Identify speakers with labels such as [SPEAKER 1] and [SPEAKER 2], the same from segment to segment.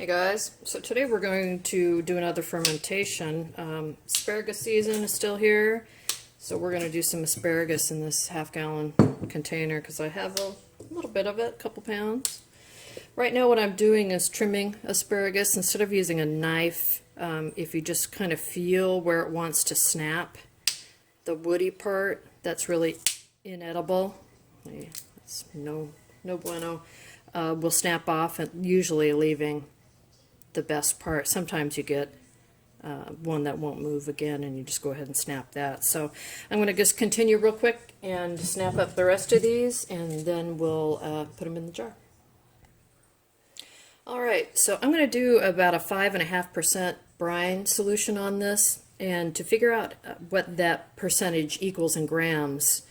[SPEAKER 1] Hey guys, so today we're going to do another fermentation. Asparagus season is still here, so we're going to do some asparagus in this half-gallon container because I have a little bit of it, a couple pounds. Right now what I'm doing is trimming asparagus. Instead of using a knife, if you just kind of feel where it wants to snap, the woody part, that's really inedible. It's no bueno. Will snap off, and usually leaving the best part. Sometimes you get one that won't move again and you just go ahead and snap that. So I'm going to just continue real quick and snap up the rest of these, and then we'll put them in the jar. Alright, so I'm going to do about a 5.5% brine solution on this, and to figure out what that percentage equals in grams,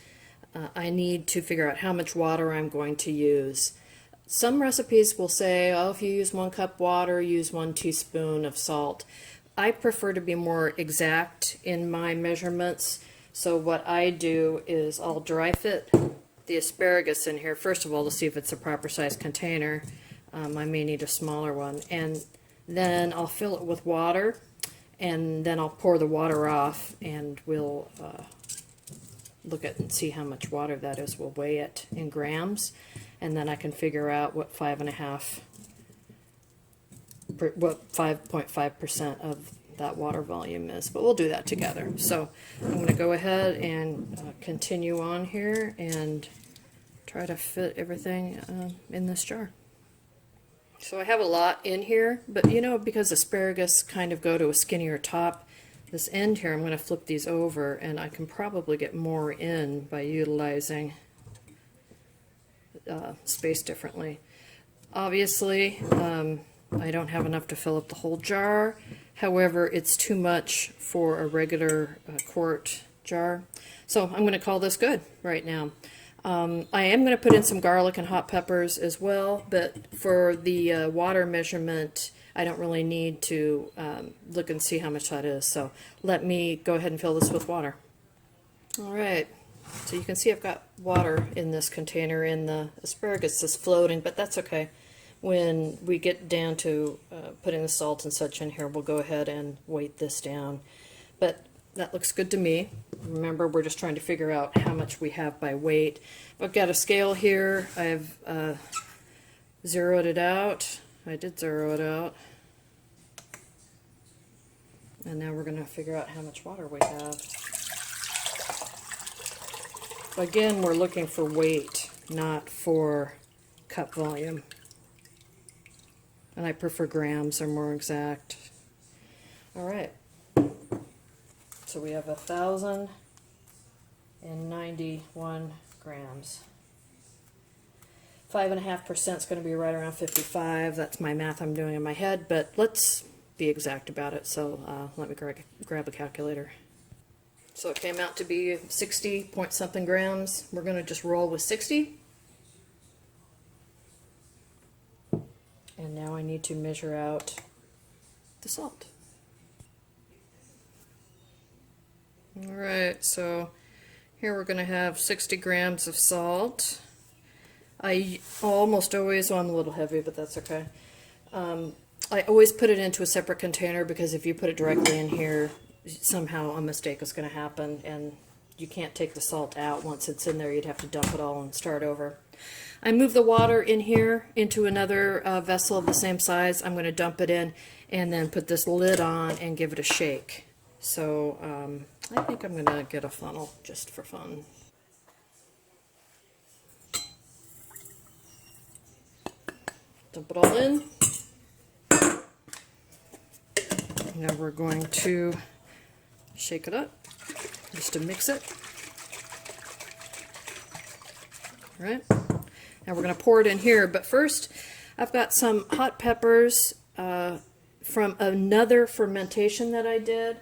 [SPEAKER 1] I need to figure out how much water I'm going to use. Some recipes will say, oh, if you use 1 cup water, use 1 teaspoon of salt. I prefer to be more exact in my measurements, so what I do is I'll dry fit the asparagus in here, first of all, to see if it's a proper size container. I may need a smaller one, and then I'll fill it with water, and then I'll pour the water off, and we'll look at and see how much water that is. We'll weigh it in grams, and then I can figure out what 5.5% of that water volume is. But we'll do that together. So I'm going to go ahead and continue on here and try to fit everything in this jar. So I have a lot in here, but you know, because asparagus kind of go to a skinnier top, this end here, I'm going to flip these over, and I can probably get more in by utilizing space differently. Obviously, I don't have enough to fill up the whole jar. However, it's too much for a regular quart jar. So I'm going to call this good right now. I am going to put in some garlic and hot peppers as well, but for the water measurement, I don't really need to look and see how much that is. So let me go ahead and fill this with water. Alright, so you can see I've got water in this container, and the asparagus is floating, but that's okay. When we get down to putting the salt and such in here, we'll go ahead and weight this down. But that looks good to me. Remember, we're just trying to figure out how much we have by weight. I've got a scale here. I've zeroed it out. I did zero it out. And now we're going to figure out how much water we have. Again, we're looking for weight, not for cup volume. And I prefer grams, are more exact. Alright. So we have 1,091 grams. 5.5% is going to be right around 55. That's my math I'm doing in my head, but let's be exact about it. So let me grab a calculator. So it came out to be 60 point something grams. We're going to just roll with 60. And now I need to measure out the salt. Alright, so here we're going to have 60 grams of salt. I almost always, well, I'm a little heavy, but that's okay. I always put it into a separate container, because if you put it directly in here, somehow a mistake is going to happen, and you can't take the salt out once it's in there. You'd have to dump it all and start over. I move the water in here into another vessel of the same size. I'm going to dump it in and then put this lid on and give it a shake. So I think I'm going to get a funnel just for fun. Dump it all in. Now we're going to shake it up just to mix it. All right. Now we're going to pour it in here, but first I've got some hot peppers from another fermentation that I did.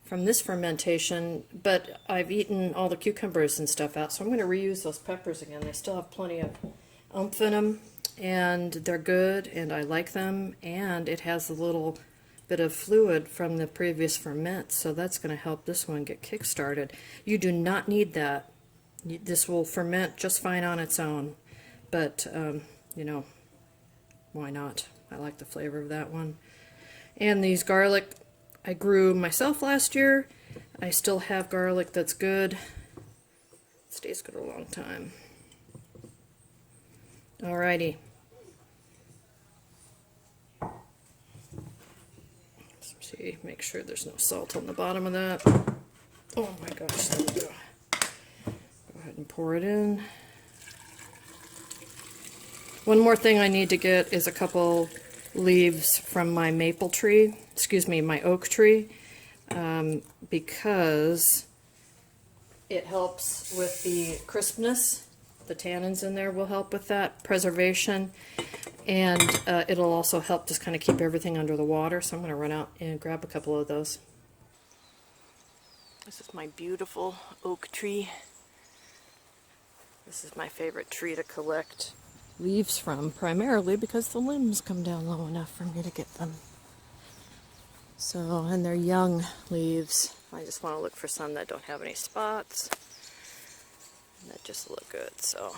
[SPEAKER 1] From this fermentation, but I've eaten all the cucumbers and stuff out, so I'm going to reuse those peppers again. They still have plenty of oomph in them, and they're good, and I like them, and it has a little bit of fluid from the previous ferment, so that's going to help this one get kick-started. You do not need that. This will ferment just fine on its own, but you know, why not? I like the flavor of that one. And these garlic I grew myself last year. I still have garlic that's good. It stays good a long time. Alrighty. Let's see, make sure there's no salt on the bottom of that. Oh my gosh, there we go. Go ahead and pour it in. One more thing I need to get is a couple leaves from my maple tree, excuse me, my oak tree, because it helps with the crispness. The tannins in there will help with that preservation, and it'll also help just kind of keep everything under the water. So I'm going to run out and grab a couple of those. This is my beautiful oak tree. This is my favorite tree to collect leaves from, primarily because the limbs come down low enough for me to get them. So, and they're young leaves. I just want to look for some that don't have any spots. That just look good. So,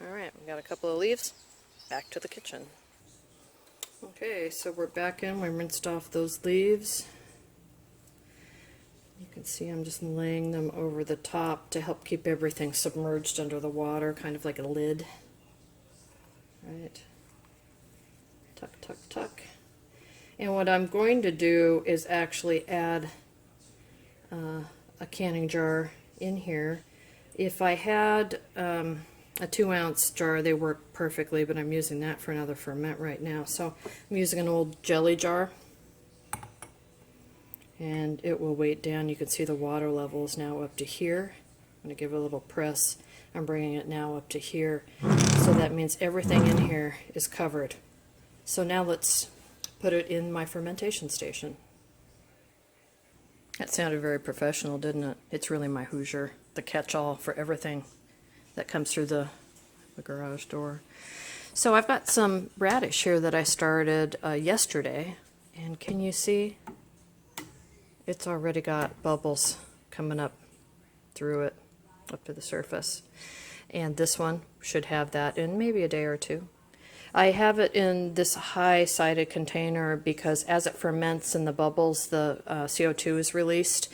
[SPEAKER 1] alright, we got a couple of leaves. Back to the kitchen. Okay, so we're back in. We rinsed off those leaves. You can see I'm just laying them over the top to help keep everything submerged under the water, kind of like a lid. Right. Tuck, tuck, tuck. And what I'm going to do is actually add a canning jar in here. If I had a 2-ounce jar, they work perfectly, but I'm using that for another ferment right now. So I'm using an old jelly jar, and it will weight down. You can see the water level is now up to here. I'm going to give it a little press. I'm bringing it now up to here. So that means everything in here is covered. So now let's put it in my fermentation station. That sounded very professional, didn't it? It's really my Hoosier, the catch-all for everything that comes through the garage door. So I've got some radish here that I started yesterday, and can you see? It's already got bubbles coming up through it, up to the surface. And this one should have that in maybe a day or two. I have it in this high-sided container because as it ferments and the bubbles, the CO2 is released,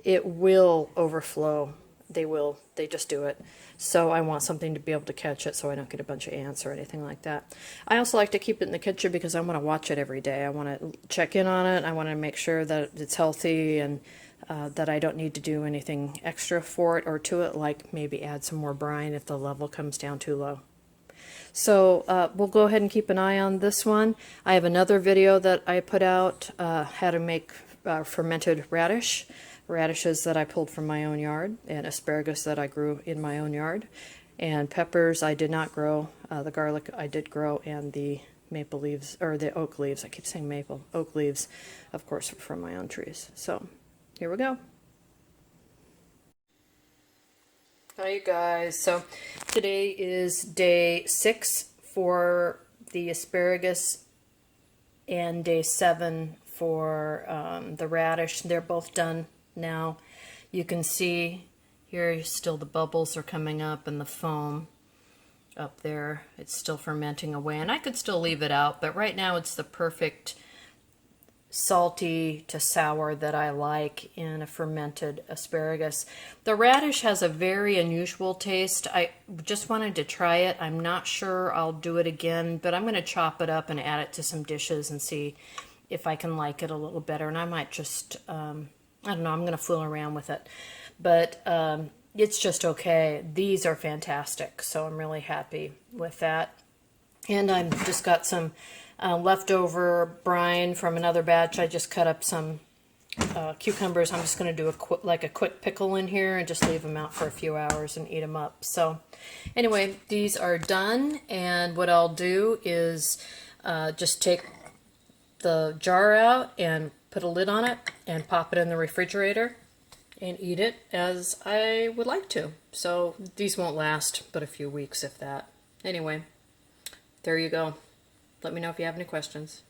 [SPEAKER 1] it will overflow. They just do it. So I want something to be able to catch it so I don't get a bunch of ants or anything like that. I also like to keep it in the kitchen because I want to watch it every day. I want to check in on it. I want to make sure that it's healthy and that I don't need to do anything extra for it or to it, like maybe add some more brine if the level comes down too low. So we'll go ahead and keep an eye on this one. I have another video that I put out, how to make fermented radishes that I pulled from my own yard, and asparagus that I grew in my own yard, and peppers I did not grow. The garlic I did grow, and the maple leaves, or the oak leaves, I keep saying maple, oak leaves, of course, from my own trees. So here we go. Hi you guys, so today is day 6 for the asparagus and day 7 for the radish. They're both done now. You can see here still the bubbles are coming up and the foam up there. It's still fermenting away, and I could still leave it out, but right now it's the perfect salty to sour that I like in a fermented asparagus. The radish has a very unusual taste. I just wanted to try it. I'm not sure I'll do it again, but I'm going to chop it up and add it to some dishes and see if I can like it a little better. And I might just, I don't know, I'm going to fool around with it. But it's just okay. These are fantastic, so I'm really happy with that. And I've just got some leftover brine from another batch. I just cut up some cucumbers. I'm just going to do a quick pickle in here and just leave them out for a few hours and eat them up. So anyway, these are done, and what I'll do is just take the jar out and put a lid on it and pop it in the refrigerator and eat it as I would like to. So these won't last but a few weeks, if that. Anyway, there you go. Let me know if you have any questions.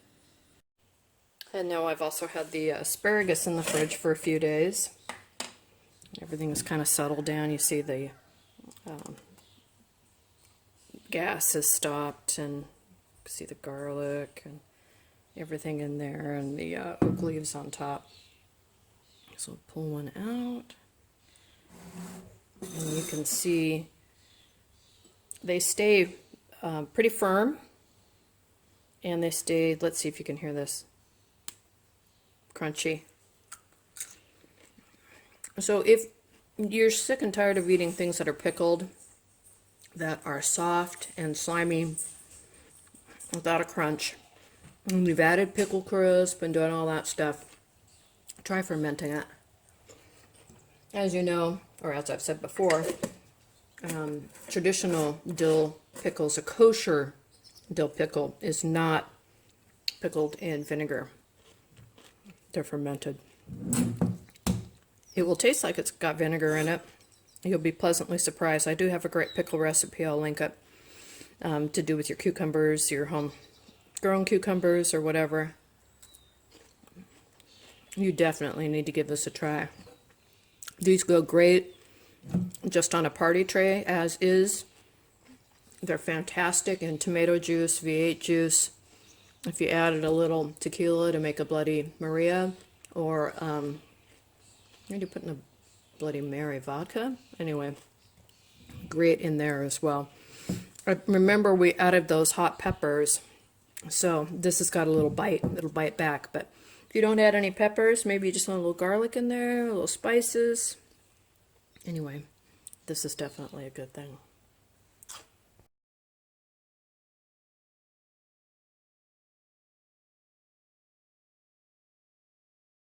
[SPEAKER 1] And now I've also had the asparagus in the fridge for a few days. Everything is kind of settled down. You see the gas has stopped and See the garlic and everything in there, and the oak leaves on top. So pull one out, and you can see they stay pretty firm, and they stay, let's see if you can hear this, crunchy. So if you're sick and tired of eating things that are pickled, that are soft and slimy without a crunch, and you've added pickle crisp and doing all that stuff, try fermenting it. As you know, or as I've said before, traditional dill pickles, a kosher dill pickle, is not pickled in vinegar. They're fermented. It will taste like it's got vinegar in it. You'll be pleasantly surprised. I do have a great pickle recipe. I'll link it to do with your cucumbers, your home-grown cucumbers or whatever. You definitely need to give this a try. These go great just on a party tray as is. They're fantastic in tomato juice, V8 juice. If you added a little tequila to make a Bloody Maria, or maybe putting a Bloody Mary vodka. Anyway, great in there as well. Remember, we added those hot peppers, so this has got a little bite. It'll bite back. But if you don't add any peppers, maybe you just want a little garlic in there, a little spices. Anyway, this is definitely a good thing.